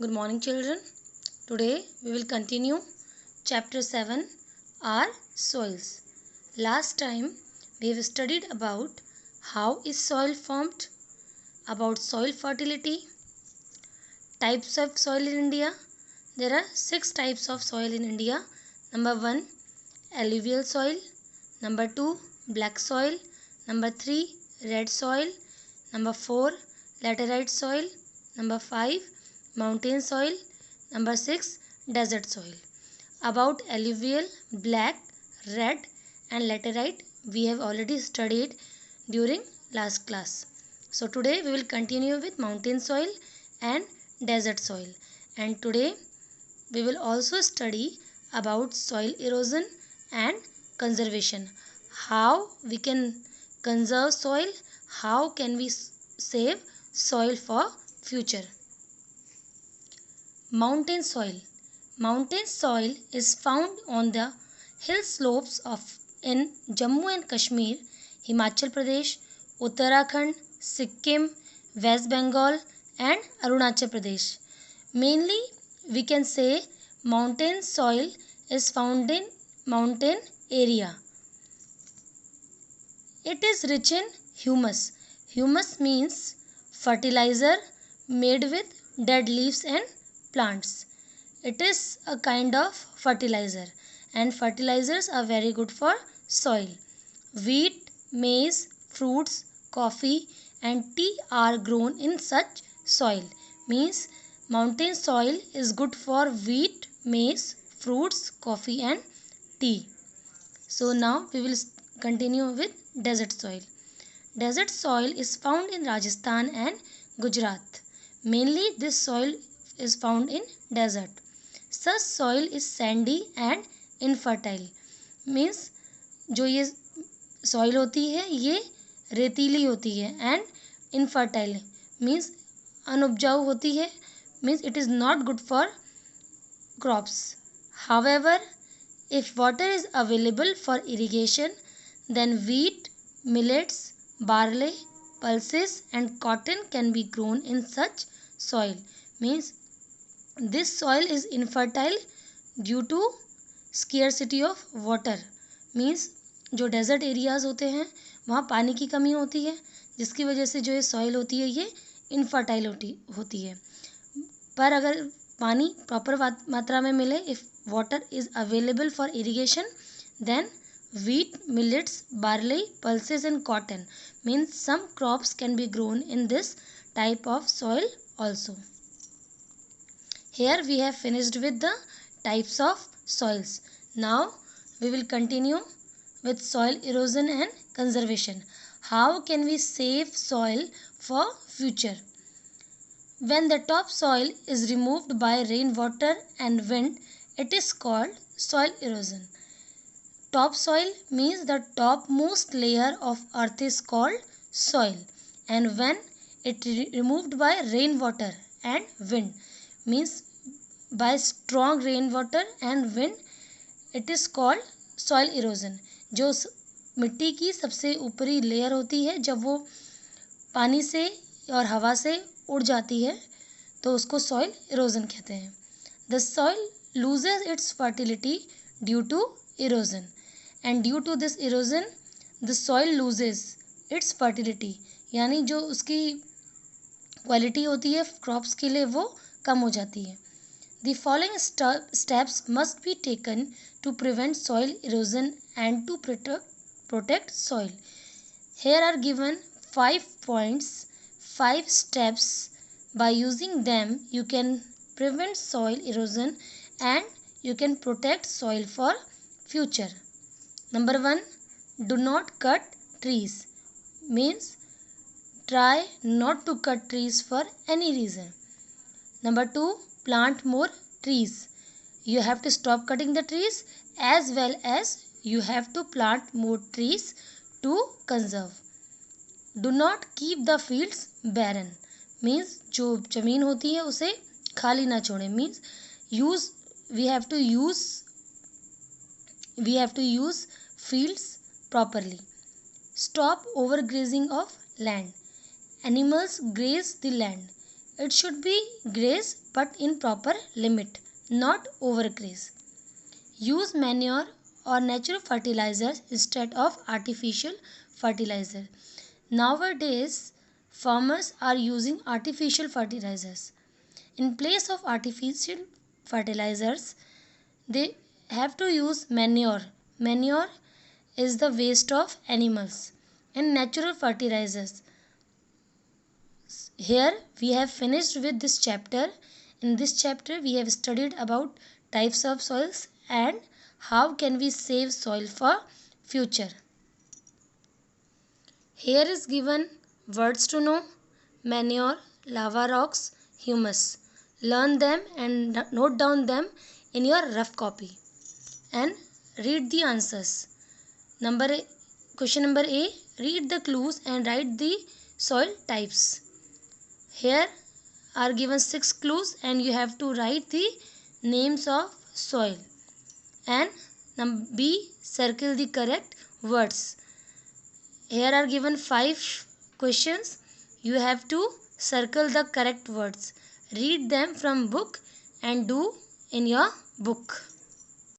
Good morning, children. Today we will continue chapter 7, our soils. Last time we have studied about how is soil formed, about soil fertility, types of soil in India. There are 6 types of soil in India. Number 1, alluvial soil. Number 2, black soil. Number 3, red soil. Number 4, laterite soil. Number 5, mountain soil. Number 6, desert soil. About alluvial, black, red and laterite we have already studied during last class. So today we will continue with mountain soil and desert soil. And today we will also study about soil erosion and conservation. How we can conserve soil, how can we save soil for future. Mountain soil. Mountain soil is found on the hill slopes of in Jammu and Kashmir, Himachal Pradesh, Uttarakhand, Sikkim, West Bengal and Arunachal Pradesh. Mainly we can say mountain soil is found in mountain area. It is rich in humus. Humus means fertilizer made with dead leaves and plants. It is a kind of fertilizer and fertilizers are very good for soil. Wheat, maize, fruits, coffee and tea are grown in such soil. Means mountain soil is good for wheat, maize, fruits, coffee and tea. So now we will continue with desert soil. Desert soil is found in Rajasthan and Gujarat. Mainly this soil is found in desert. Such soil is sandy and infertile. Means जो ये soil होती है ये रेतीली होती है and infertile means अनउपजाऊ होती है, means it is not good for crops. However, if water is available for irrigation, then wheat, millets, barley, pulses and cotton can be grown in such soil. Means this soil is infertile due to scarcity of water. Means जो desert areas होते हैं वहाँ पानी की कमी होती है जिसकी वजह से जो ये soil होती है ये infertile होती है. पर अगर पानी proper मात्रा में मिले, if water is available for irrigation, then wheat, millets, barley, pulses and cotton means some crops can be grown in this type of soil also. Here we have finished with the types of soils. Now we will continue with soil erosion and conservation. How can we save soil for future? When the topsoil is removed by rainwater and wind, it is called soil erosion. Topsoil means the topmost layer of earth is called soil, and when it removed by rainwater and wind means by strong rainwater and wind, it is called soil erosion. जो मिट्टी की सबसे ऊपरी layer होती है जब वो पानी से और हवा से उड़ जाती है तो उसको soil erosion कहते हैं. The soil loses its fertility due to erosion, and due to this erosion the soil loses its fertility. यानी जो उसकी क्वालिटी होती है क्रॉप्स के लिए वो कम हो जाती है. The following steps must be taken to prevent soil erosion and to protect soil. Here are given 5 points, 5 steps. By using them you can prevent soil erosion and you can protect soil for future. Number 1, do not cut trees. Means try not to cut trees for any reason. Number 2, plant more trees. You have to stop cutting the trees as well as you have to plant more trees to conserve. Do not keep the fields barren. Means जो जमीन होती है उसे खाली ना छोड़ें. Means we have to use fields properly. Stop overgrazing of land. Animals graze the land. It should be graze but in proper limit, not overgraze. Use manure or natural fertilizers instead of artificial fertilizer. Nowadays, farmers are using artificial fertilizers. In place of artificial fertilizers, they have to use manure. Manure is the waste of animals, and natural fertilizers. Here we have finished with this chapter. In this chapter we have studied about types of soils and how can we save soil for future. Here is given words to know: manure, lava rocks, humus. Learn them and note down them in your rough copy and read the answers. Question number A, read the clues and write the soil types. Here are given 6 clues and you have to write the names of soil. And B, circle the correct words. Here are given 5 questions. You have to circle the correct words. Read them from book and do in your book.